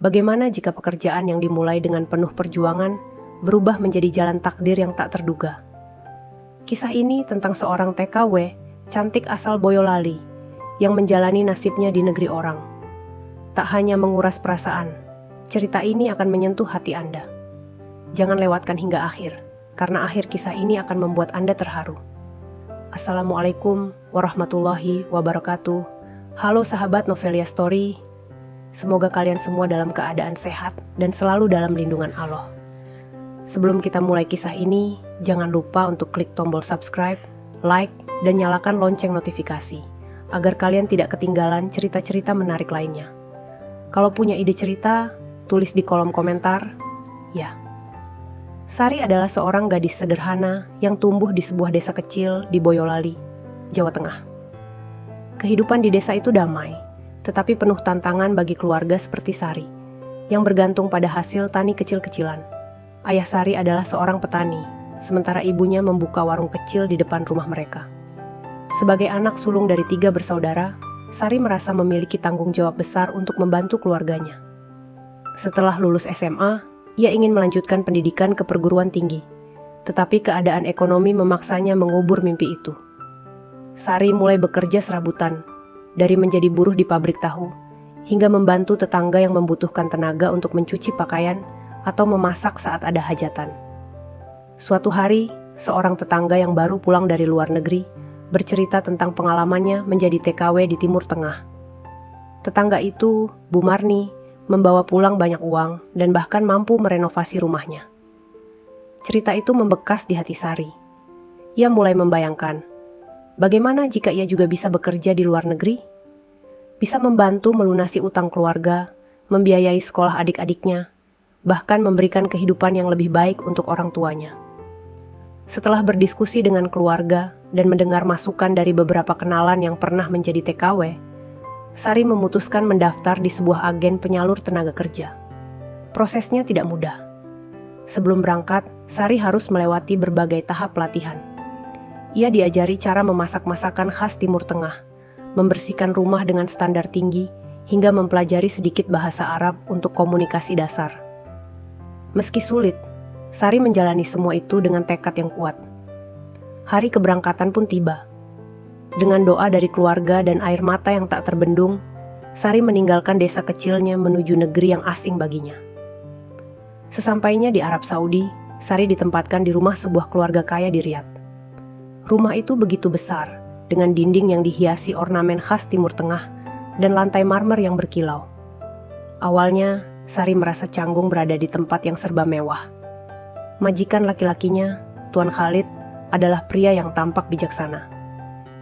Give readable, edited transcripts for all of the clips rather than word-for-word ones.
Bagaimana jika pekerjaan yang dimulai dengan penuh perjuangan berubah menjadi jalan takdir yang tak terduga? Kisah ini tentang seorang TKW cantik asal Boyolali yang menjalani nasibnya di negeri orang. Tak hanya menguras perasaan, cerita ini akan menyentuh hati Anda. Jangan lewatkan hingga akhir, karena akhir kisah ini akan membuat Anda terharu. Assalamualaikum warahmatullahi wabarakatuh. Halo sahabat Novelia Story. Semoga kalian semua dalam keadaan sehat dan selalu dalam lindungan Allah. Sebelum kita mulai kisah ini, jangan lupa untuk klik tombol subscribe, like, dan nyalakan lonceng notifikasi, agar kalian tidak ketinggalan cerita-cerita menarik lainnya. Kalau punya ide cerita, tulis di kolom komentar, ya. Sari adalah seorang gadis sederhana yang tumbuh di sebuah desa kecil di Boyolali, Jawa Tengah. Kehidupan di desa itu damai, tetapi penuh tantangan bagi keluarga seperti Sari, yang bergantung pada hasil tani kecil-kecilan. Ayah Sari adalah seorang petani, sementara ibunya membuka warung kecil di depan rumah mereka. Sebagai anak sulung dari 3 bersaudara, Sari merasa memiliki tanggung jawab besar untuk membantu keluarganya. Setelah lulus SMA, ia ingin melanjutkan pendidikan ke perguruan tinggi, tetapi keadaan ekonomi memaksanya mengubur mimpi itu. Sari mulai bekerja serabutan, dari menjadi buruh di pabrik tahu, hingga membantu tetangga yang membutuhkan tenaga untuk mencuci pakaian atau memasak saat ada hajatan. Suatu hari, seorang tetangga yang baru pulang dari luar negeri bercerita tentang pengalamannya menjadi TKW di Timur Tengah. Tetangga itu, Bu Marni, membawa pulang banyak uang dan bahkan mampu merenovasi rumahnya. Cerita itu membekas di hati Sari. Ia mulai membayangkan, bagaimana jika ia juga bisa bekerja di luar negeri? Bisa membantu melunasi utang keluarga, membiayai sekolah adik-adiknya, bahkan memberikan kehidupan yang lebih baik untuk orang tuanya. Setelah berdiskusi dengan keluarga dan mendengar masukan dari beberapa kenalan yang pernah menjadi TKW, Sari memutuskan mendaftar di sebuah agen penyalur tenaga kerja. Prosesnya tidak mudah. Sebelum berangkat, Sari harus melewati berbagai tahap pelatihan. Ia diajari cara memasak masakan khas Timur Tengah, membersihkan rumah dengan standar tinggi, hingga mempelajari sedikit bahasa Arab untuk komunikasi dasar. Meski sulit, Sari menjalani semua itu dengan tekad yang kuat. Hari keberangkatan pun tiba. Dengan doa dari keluarga dan air mata yang tak terbendung, Sari meninggalkan desa kecilnya menuju negeri yang asing baginya. Sesampainya di Arab Saudi, Sari ditempatkan di rumah sebuah keluarga kaya di Riyadh. Rumah itu begitu besar, dengan dinding yang dihiasi ornamen khas Timur Tengah dan lantai marmer yang berkilau. Awalnya, Sari merasa canggung berada di tempat yang serba mewah. Majikan laki-lakinya, Tuan Khalid, adalah pria yang tampak bijaksana.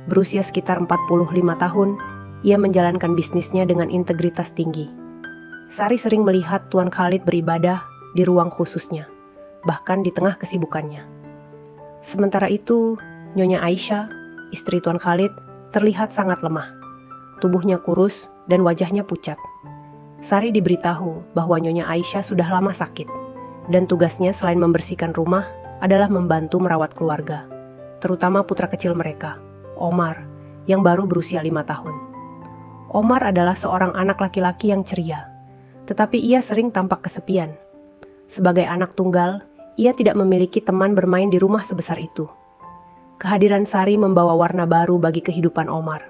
Berusia sekitar 45 tahun, ia menjalankan bisnisnya dengan integritas tinggi. Sari sering melihat Tuan Khalid beribadah di ruang khususnya, bahkan di tengah kesibukannya. Sementara itu, Nyonya Aisyah, istri Tuan Khalid, terlihat sangat lemah. Tubuhnya kurus dan wajahnya pucat. Sari diberitahu bahwa Nyonya Aisyah sudah lama sakit, dan tugasnya selain membersihkan rumah adalah membantu merawat keluarga, terutama putra kecil mereka, Omar, yang baru berusia 5 tahun. Omar adalah seorang anak laki-laki yang ceria, tetapi ia sering tampak kesepian. Sebagai anak tunggal, ia tidak memiliki teman bermain di rumah sebesar itu. Kehadiran Sari membawa warna baru bagi kehidupan Omar.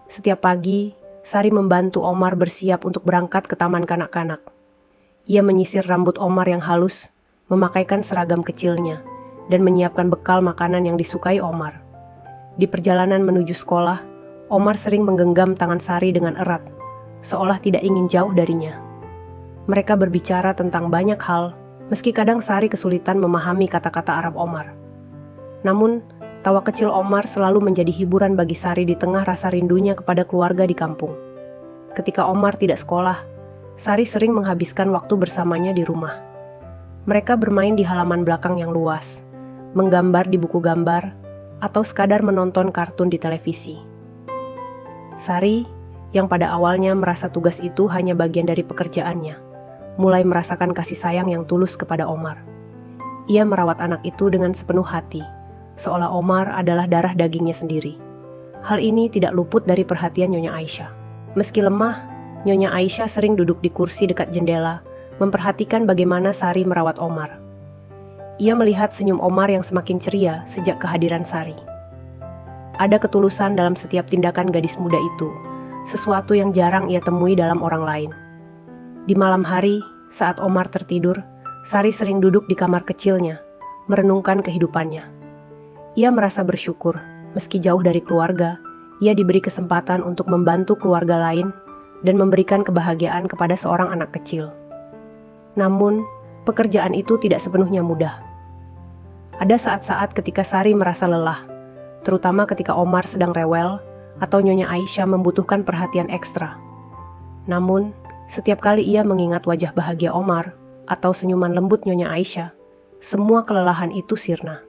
Setiap pagi, Sari membantu Omar bersiap untuk berangkat ke taman kanak-kanak. Ia menyisir rambut Omar yang halus, memakaikan seragam kecilnya, dan menyiapkan bekal makanan yang disukai Omar. Di perjalanan menuju sekolah, Omar sering menggenggam tangan Sari dengan erat, seolah tidak ingin jauh darinya. Mereka berbicara tentang banyak hal, meski kadang Sari kesulitan memahami kata-kata Arab Omar. Namun, tawa kecil Omar selalu menjadi hiburan bagi Sari di tengah rasa rindunya kepada keluarga di kampung. Ketika Omar tidak sekolah, Sari sering menghabiskan waktu bersamanya di rumah. Mereka bermain di halaman belakang yang luas, menggambar di buku gambar, atau sekadar menonton kartun di televisi. Sari, yang pada awalnya merasa tugas itu hanya bagian dari pekerjaannya, mulai merasakan kasih sayang yang tulus kepada Omar. Ia merawat anak itu dengan sepenuh hati, seolah Omar adalah darah dagingnya sendiri. Hal ini tidak luput dari perhatian Nyonya Aisyah. Meski lemah, Nyonya Aisyah sering duduk di kursi dekat jendela, memperhatikan bagaimana Sari merawat Omar. Ia melihat senyum Omar yang semakin ceria sejak kehadiran Sari. Ada ketulusan dalam setiap tindakan gadis muda itu, sesuatu yang jarang ia temui dalam orang lain. Di malam hari, saat Omar tertidur, Sari sering duduk di kamar kecilnya, merenungkan kehidupannya. Ia merasa bersyukur, meski jauh dari keluarga, ia diberi kesempatan untuk membantu keluarga lain dan memberikan kebahagiaan kepada seorang anak kecil. Namun, pekerjaan itu tidak sepenuhnya mudah. Ada saat-saat ketika Sari merasa lelah, terutama ketika Omar sedang rewel atau Nyonya Aisyah membutuhkan perhatian ekstra. Namun, setiap kali ia mengingat wajah bahagia Omar atau senyuman lembut Nyonya Aisyah, semua kelelahan itu sirna.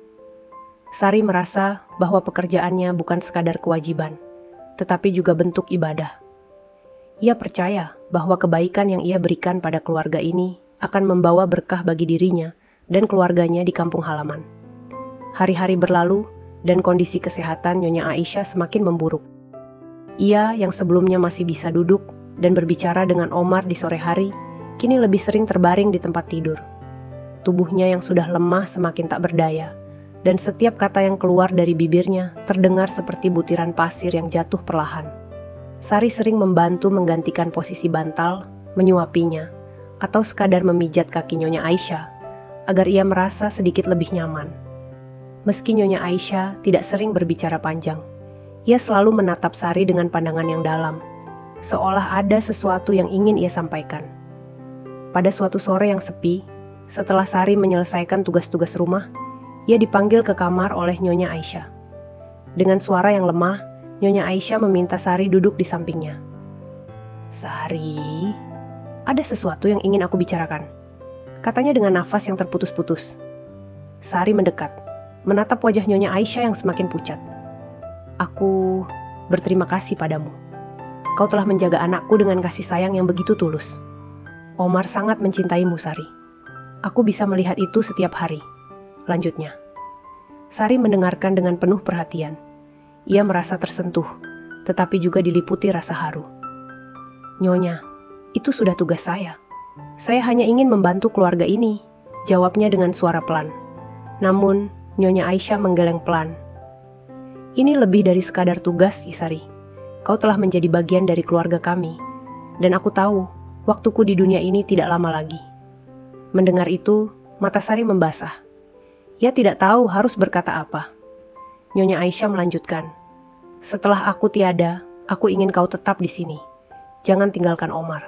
Sari merasa bahwa pekerjaannya bukan sekadar kewajiban, tetapi juga bentuk ibadah. Ia percaya bahwa kebaikan yang ia berikan pada keluarga ini akan membawa berkah bagi dirinya dan keluarganya di kampung halaman. Hari-hari berlalu dan kondisi kesehatan Nyonya Aisyah semakin memburuk. Ia yang sebelumnya masih bisa duduk dan berbicara dengan Omar di sore hari, kini lebih sering terbaring di tempat tidur. Tubuhnya yang sudah lemah semakin tak berdaya, dan setiap kata yang keluar dari bibirnya terdengar seperti butiran pasir yang jatuh perlahan. Sari sering membantu menggantikan posisi bantal, menyuapinya, atau sekadar memijat kaki Nyonya Aisyah, agar ia merasa sedikit lebih nyaman. Meski Nyonya Aisyah tidak sering berbicara panjang, ia selalu menatap Sari dengan pandangan yang dalam, seolah ada sesuatu yang ingin ia sampaikan. Pada suatu sore yang sepi, setelah Sari menyelesaikan tugas-tugas rumah, ia dipanggil ke kamar oleh Nyonya Aisyah. Dengan suara yang lemah, Nyonya Aisyah meminta Sari duduk di sampingnya. "Sari, ada sesuatu yang ingin aku bicarakan," katanya dengan nafas yang terputus-putus. Sari mendekat, menatap wajah Nyonya Aisyah yang semakin pucat. "Aku berterima kasih padamu. Kau telah menjaga anakku dengan kasih sayang yang begitu tulus. Omar sangat mencintaimu, Sari. Aku bisa melihat itu setiap hari," lanjutnya. Sari mendengarkan dengan penuh perhatian. Ia merasa tersentuh, tetapi juga diliputi rasa haru. "Nyonya, itu sudah tugas saya. Saya hanya ingin membantu keluarga ini," jawabnya dengan suara pelan. Namun, Nyonya Aisyah menggeleng pelan. "Ini lebih dari sekadar tugas, Sari. Kau telah menjadi bagian dari keluarga kami, dan aku tahu waktuku di dunia ini tidak lama lagi." Mendengar itu, mata Sari membasah. Ia tidak tahu harus berkata apa. Nyonya Aisyah melanjutkan, "Setelah aku tiada, aku ingin kau tetap di sini. Jangan tinggalkan Omar.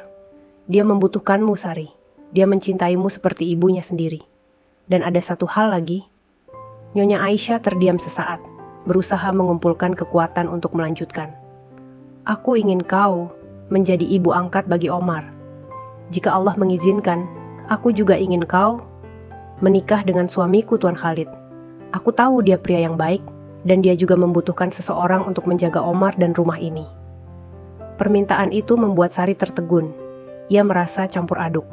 Dia membutuhkanmu, Sari. Dia mencintaimu seperti ibunya sendiri. Dan ada satu hal lagi." Nyonya Aisyah terdiam sesaat, berusaha mengumpulkan kekuatan untuk melanjutkan. "Aku ingin kau menjadi ibu angkat bagi Omar. Jika Allah mengizinkan, aku juga ingin kau menikah dengan suamiku, Tuan Khalid. Aku tahu dia pria yang baik, dan dia juga membutuhkan seseorang untuk menjaga Omar dan rumah ini." Permintaan itu membuat Sari tertegun. Ia merasa campur aduk.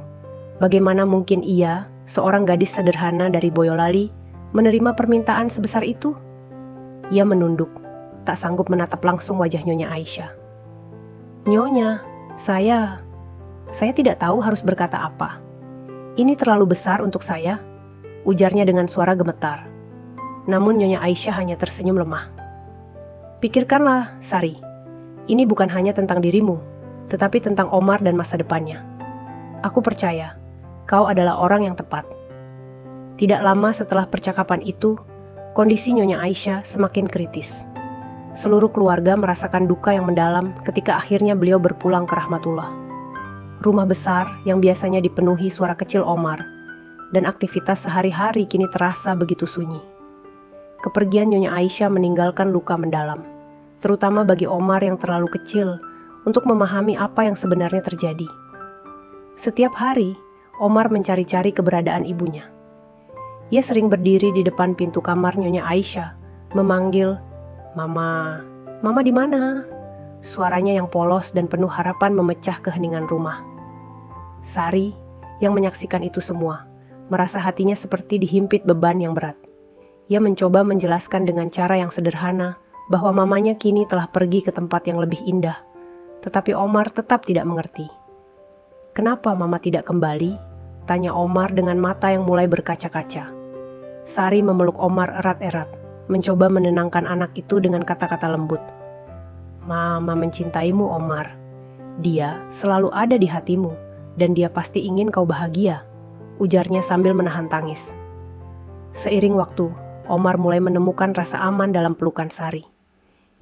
Bagaimana mungkin ia, seorang gadis sederhana dari Boyolali, menerima permintaan sebesar itu? Ia menunduk, tak sanggup menatap langsung wajah Nyonya Aisyah. "Nyonya, saya tidak tahu harus berkata apa. Ini terlalu besar untuk saya," ujarnya dengan suara gemetar. Namun Nyonya Aisyah hanya tersenyum lemah. "Pikirkanlah, Sari. Ini bukan hanya tentang dirimu, tetapi tentang Omar dan masa depannya. Aku percaya, kau adalah orang yang tepat." Tidak lama setelah percakapan itu, kondisi Nyonya Aisyah semakin kritis. Seluruh keluarga merasakan duka yang mendalam ketika akhirnya beliau berpulang ke Rahmatullah. Rumah besar yang biasanya dipenuhi suara kecil Omar, dan aktivitas sehari-hari kini terasa begitu sunyi. Kepergian Nyonya Aisyah meninggalkan luka mendalam, terutama bagi Omar yang terlalu kecil untuk memahami apa yang sebenarnya terjadi. Setiap hari, Omar mencari-cari keberadaan ibunya. Ia sering berdiri di depan pintu kamar Nyonya Aisyah, memanggil, "Mama, Mama di mana?" Suaranya yang polos dan penuh harapan memecah keheningan rumah. Sari, yang menyaksikan itu semua, merasa hatinya seperti dihimpit beban yang berat. Ia mencoba menjelaskan dengan cara yang sederhana bahwa mamanya kini telah pergi ke tempat yang lebih indah, tetapi Omar tetap tidak mengerti. "Kenapa Mama tidak kembali?" tanya Omar dengan mata yang mulai berkaca-kaca. Sari memeluk Omar erat-erat, mencoba menenangkan anak itu dengan kata-kata lembut. "Mama mencintaimu, Omar. Dia selalu ada di hatimu, dan dia pasti ingin kau bahagia," ujarnya sambil menahan tangis. Seiring waktu, Omar mulai menemukan rasa aman dalam pelukan Sari.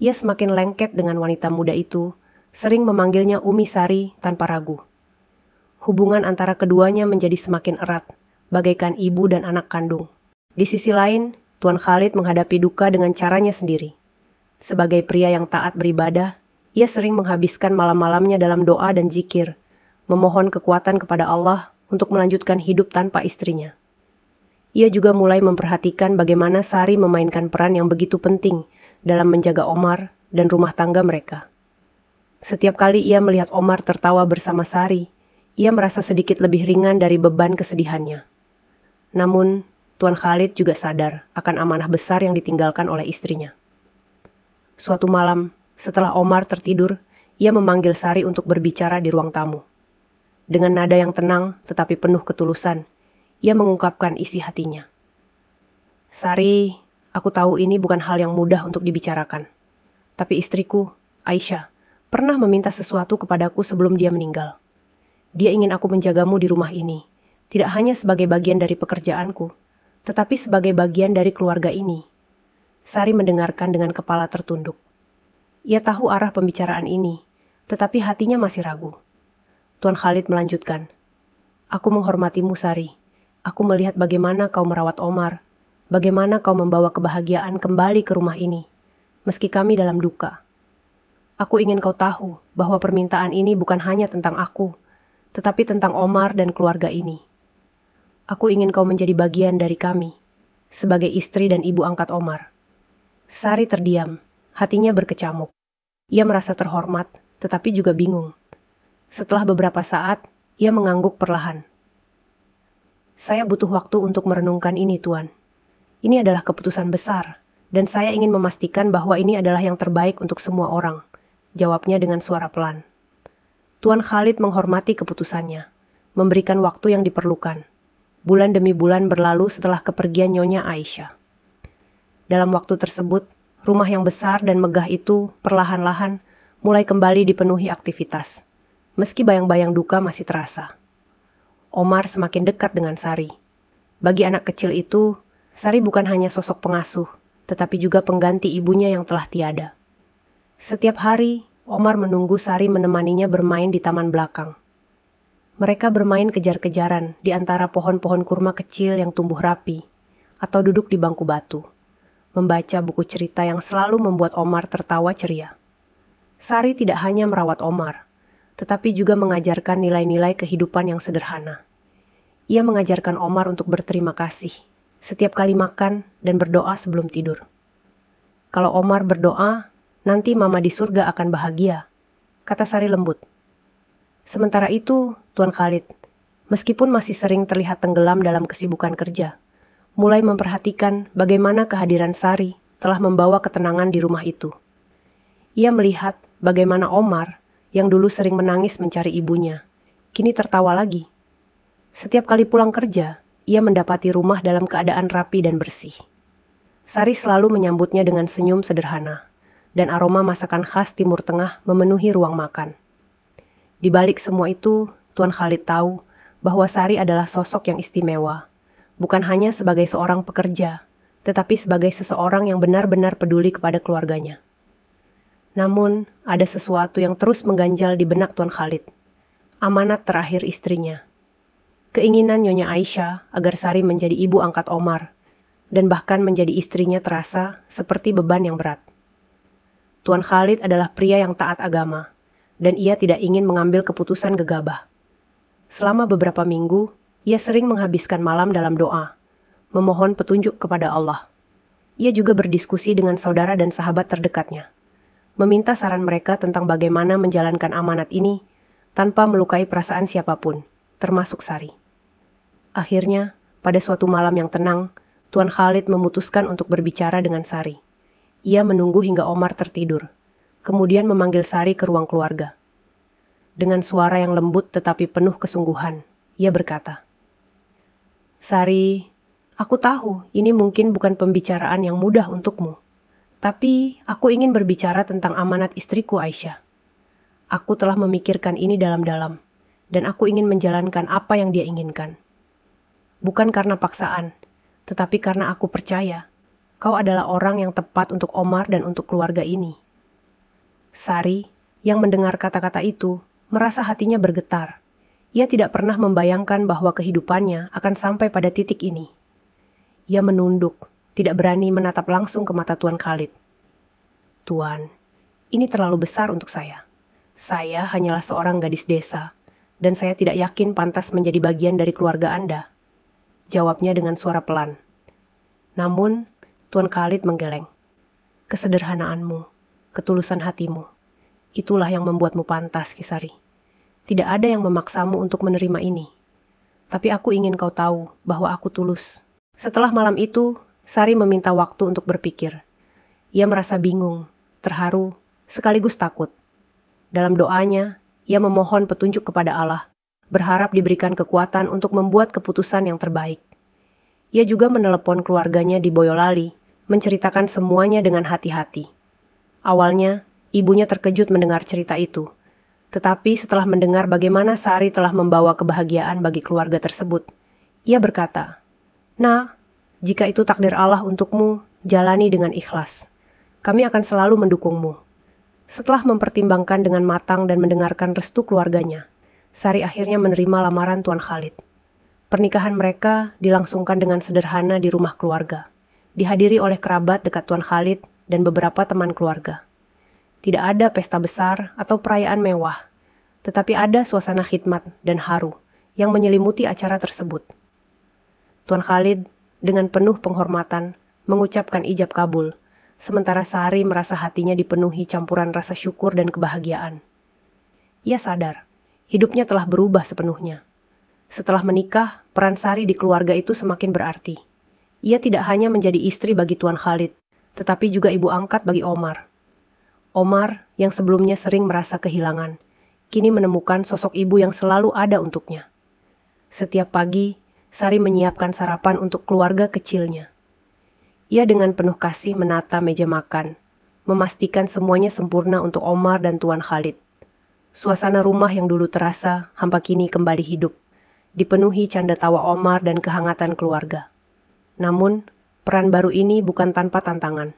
Ia semakin lengket dengan wanita muda itu, sering memanggilnya Umi Sari tanpa ragu. Hubungan antara keduanya menjadi semakin erat, bagaikan ibu dan anak kandung. Di sisi lain, Tuan Khalid menghadapi duka dengan caranya sendiri. Sebagai pria yang taat beribadah, ia sering menghabiskan malam-malamnya dalam doa dan zikir, memohon kekuatan kepada Allah untuk melanjutkan hidup tanpa istrinya. Ia juga mulai memperhatikan bagaimana Sari memainkan peran yang begitu penting dalam menjaga Omar dan rumah tangga mereka. Setiap kali ia melihat Omar tertawa bersama Sari, ia merasa sedikit lebih ringan dari beban kesedihannya. Namun, Tuan Khalid juga sadar akan amanah besar yang ditinggalkan oleh istrinya. Suatu malam, setelah Omar tertidur, ia memanggil Sari untuk berbicara di ruang tamu. Dengan nada yang tenang tetapi penuh ketulusan, ia mengungkapkan isi hatinya. "Sari, aku tahu ini bukan hal yang mudah untuk dibicarakan. Tapi istriku, Aisyah, pernah meminta sesuatu kepadaku sebelum dia meninggal. Dia ingin aku menjagamu di rumah ini, tidak hanya sebagai bagian dari pekerjaanku, tetapi sebagai bagian dari keluarga ini." Sari mendengarkan dengan kepala tertunduk. Ia tahu arah pembicaraan ini, tetapi hatinya masih ragu. Tuan Khalid melanjutkan, "Aku menghormatimu, Sari. Aku melihat bagaimana kau merawat Omar, bagaimana kau membawa kebahagiaan kembali ke rumah ini, meski kami dalam duka. Aku ingin kau tahu bahwa permintaan ini bukan hanya tentang aku, tetapi tentang Omar dan keluarga ini. Aku ingin kau menjadi bagian dari kami, sebagai istri dan ibu angkat Omar." Sari terdiam, hatinya berkecamuk. Ia merasa terhormat, tetapi juga bingung. Setelah beberapa saat, ia mengangguk perlahan. "Saya butuh waktu untuk merenungkan ini, Tuan. Ini adalah keputusan besar, dan saya ingin memastikan bahwa ini adalah yang terbaik untuk semua orang," jawabnya dengan suara pelan. Tuan Khalid menghormati keputusannya, memberikan waktu yang diperlukan. Bulan demi bulan berlalu setelah kepergian Nyonya Aisyah. Dalam waktu tersebut, rumah yang besar dan megah itu perlahan-lahan mulai kembali dipenuhi aktivitas, meski bayang-bayang duka masih terasa. Omar semakin dekat dengan Sari. Bagi anak kecil itu, Sari bukan hanya sosok pengasuh, tetapi juga pengganti ibunya yang telah tiada. Setiap hari, Omar menunggu Sari menemaninya bermain di taman belakang. Mereka bermain kejar-kejaran di antara pohon-pohon kurma kecil yang tumbuh rapi, atau duduk di bangku batu, membaca buku cerita yang selalu membuat Omar tertawa ceria. Sari tidak hanya merawat Omar, tetapi juga mengajarkan nilai-nilai kehidupan yang sederhana. Ia mengajarkan Omar untuk berterima kasih setiap kali makan dan berdoa sebelum tidur. "Kalau Omar berdoa, nanti Mama di surga akan bahagia," kata Sari lembut. Sementara itu, Tuan Khalid, meskipun masih sering terlihat tenggelam dalam kesibukan kerja, mulai memperhatikan bagaimana kehadiran Sari telah membawa ketenangan di rumah itu. Ia melihat bagaimana Omar, yang dulu sering menangis mencari ibunya, kini tertawa lagi. Setiap kali pulang kerja, ia mendapati rumah dalam keadaan rapi dan bersih. Sari selalu menyambutnya dengan senyum sederhana, dan aroma masakan khas Timur Tengah memenuhi ruang makan. Di balik semua itu, Tuan Khalid tahu bahwa Sari adalah sosok yang istimewa, bukan hanya sebagai seorang pekerja, tetapi sebagai seseorang yang benar-benar peduli kepada keluarganya. Namun, ada sesuatu yang terus mengganjal di benak Tuan Khalid. Amanat terakhir istrinya. Keinginan Nyonya Aisyah agar Sari menjadi ibu angkat Omar, dan bahkan menjadi istrinya terasa seperti beban yang berat. Tuan Khalid adalah pria yang taat agama, dan ia tidak ingin mengambil keputusan gegabah. Selama beberapa minggu, ia sering menghabiskan malam dalam doa, memohon petunjuk kepada Allah. Ia juga berdiskusi dengan saudara dan sahabat terdekatnya, meminta saran mereka tentang bagaimana menjalankan amanat ini tanpa melukai perasaan siapapun, termasuk Sari. Akhirnya, pada suatu malam yang tenang, Tuan Khalid memutuskan untuk berbicara dengan Sari. Ia menunggu hingga Omar tertidur, kemudian memanggil Sari ke ruang keluarga. Dengan suara yang lembut tetapi penuh kesungguhan, ia berkata, "Sari, aku tahu ini mungkin bukan pembicaraan yang mudah untukmu. Tapi aku ingin berbicara tentang amanat istriku Aisyah. Aku telah memikirkan ini dalam-dalam, dan aku ingin menjalankan apa yang dia inginkan. Bukan karena paksaan, tetapi karena aku percaya kau adalah orang yang tepat untuk Omar dan untuk keluarga ini." Sari, yang mendengar kata-kata itu, merasa hatinya bergetar. Ia tidak pernah membayangkan bahwa kehidupannya akan sampai pada titik ini. Ia menunduk, tidak berani menatap langsung ke mata Tuan Khalid. "Tuan, ini terlalu besar untuk saya. Saya hanyalah seorang gadis desa, dan saya tidak yakin pantas menjadi bagian dari keluarga Anda," jawabnya dengan suara pelan. Namun, Tuan Khalid menggeleng. "Kesederhanaanmu, ketulusan hatimu, itulah yang membuatmu pantas, Kisari. Tidak ada yang memaksamu untuk menerima ini. Tapi aku ingin kau tahu bahwa aku tulus." Setelah malam itu, Sari meminta waktu untuk berpikir. Ia merasa bingung, terharu, sekaligus takut. Dalam doanya, ia memohon petunjuk kepada Allah, berharap diberikan kekuatan untuk membuat keputusan yang terbaik. Ia juga menelepon keluarganya di Boyolali, menceritakan semuanya dengan hati-hati. Awalnya, ibunya terkejut mendengar cerita itu. Tetapi setelah mendengar bagaimana Sari telah membawa kebahagiaan bagi keluarga tersebut, ia berkata, "Nah, jika itu takdir Allah untukmu, jalani dengan ikhlas. Kami akan selalu mendukungmu." Setelah mempertimbangkan dengan matang dan mendengarkan restu keluarganya, Sari akhirnya menerima lamaran Tuan Khalid. Pernikahan mereka dilangsungkan dengan sederhana di rumah keluarga, dihadiri oleh kerabat dekat Tuan Khalid dan beberapa teman keluarga. Tidak ada pesta besar atau perayaan mewah, tetapi ada suasana khidmat dan haru yang menyelimuti acara tersebut. Tuan Khalid dengan penuh penghormatan mengucapkan ijab kabul, sementara Sari merasa hatinya dipenuhi campuran rasa syukur dan kebahagiaan. Ia sadar, hidupnya telah berubah sepenuhnya. Setelah menikah, peran Sari di keluarga itu semakin berarti. Ia tidak hanya menjadi istri bagi Tuan Khalid, tetapi juga ibu angkat bagi Omar. Omar, yang sebelumnya sering merasa kehilangan, kini menemukan sosok ibu yang selalu ada untuknya. Setiap pagi, Sari menyiapkan sarapan untuk keluarga kecilnya. Ia dengan penuh kasih menata meja makan, memastikan semuanya sempurna untuk Omar dan Tuan Khalid. Suasana rumah yang dulu terasa hampa kini kembali hidup, dipenuhi canda tawa Omar dan kehangatan keluarga. Namun, peran baru ini bukan tanpa tantangan.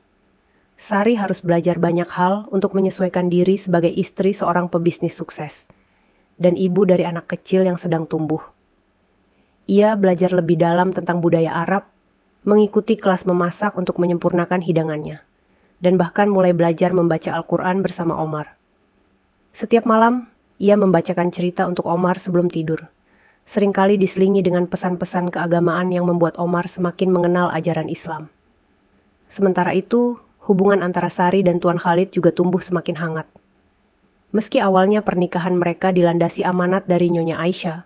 Sari harus belajar banyak hal untuk menyesuaikan diri sebagai istri seorang pebisnis sukses dan ibu dari anak kecil yang sedang tumbuh. Ia belajar lebih dalam tentang budaya Arab, mengikuti kelas memasak untuk menyempurnakan hidangannya, dan bahkan mulai belajar membaca Al-Quran bersama Omar. Setiap malam, ia membacakan cerita untuk Omar sebelum tidur. Seringkali diselingi dengan pesan-pesan keagamaan yang membuat Omar semakin mengenal ajaran Islam. Sementara itu, hubungan antara Sari dan Tuan Khalid juga tumbuh semakin hangat. Meski awalnya pernikahan mereka dilandasi amanat dari Nyonya Aisyah,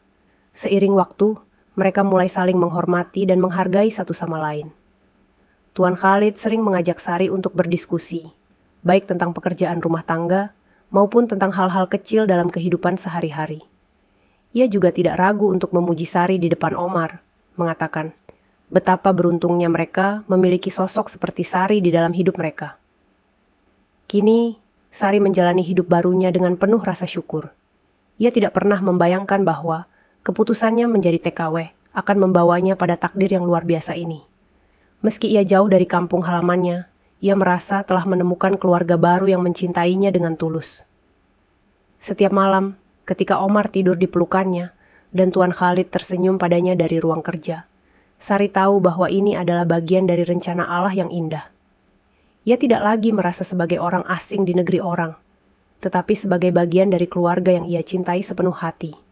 seiring waktu, mereka mulai saling menghormati dan menghargai satu sama lain. Tuan Khalid sering mengajak Sari untuk berdiskusi, baik tentang pekerjaan rumah tangga maupun tentang hal-hal kecil dalam kehidupan sehari-hari. Ia juga tidak ragu untuk memuji Sari di depan Omar, mengatakan betapa beruntungnya mereka memiliki sosok seperti Sari di dalam hidup mereka. Kini, Sari menjalani hidup barunya dengan penuh rasa syukur. Ia tidak pernah membayangkan bahwa keputusannya menjadi TKW akan membawanya pada takdir yang luar biasa ini. Meski ia jauh dari kampung halamannya, ia merasa telah menemukan keluarga baru yang mencintainya dengan tulus. Setiap malam, ketika Omar tidur di pelukannya dan Tuan Khalid tersenyum padanya dari ruang kerja, Sari tahu bahwa ini adalah bagian dari rencana Allah yang indah. Ia tidak lagi merasa sebagai orang asing di negeri orang, tetapi sebagai bagian dari keluarga yang ia cintai sepenuh hati.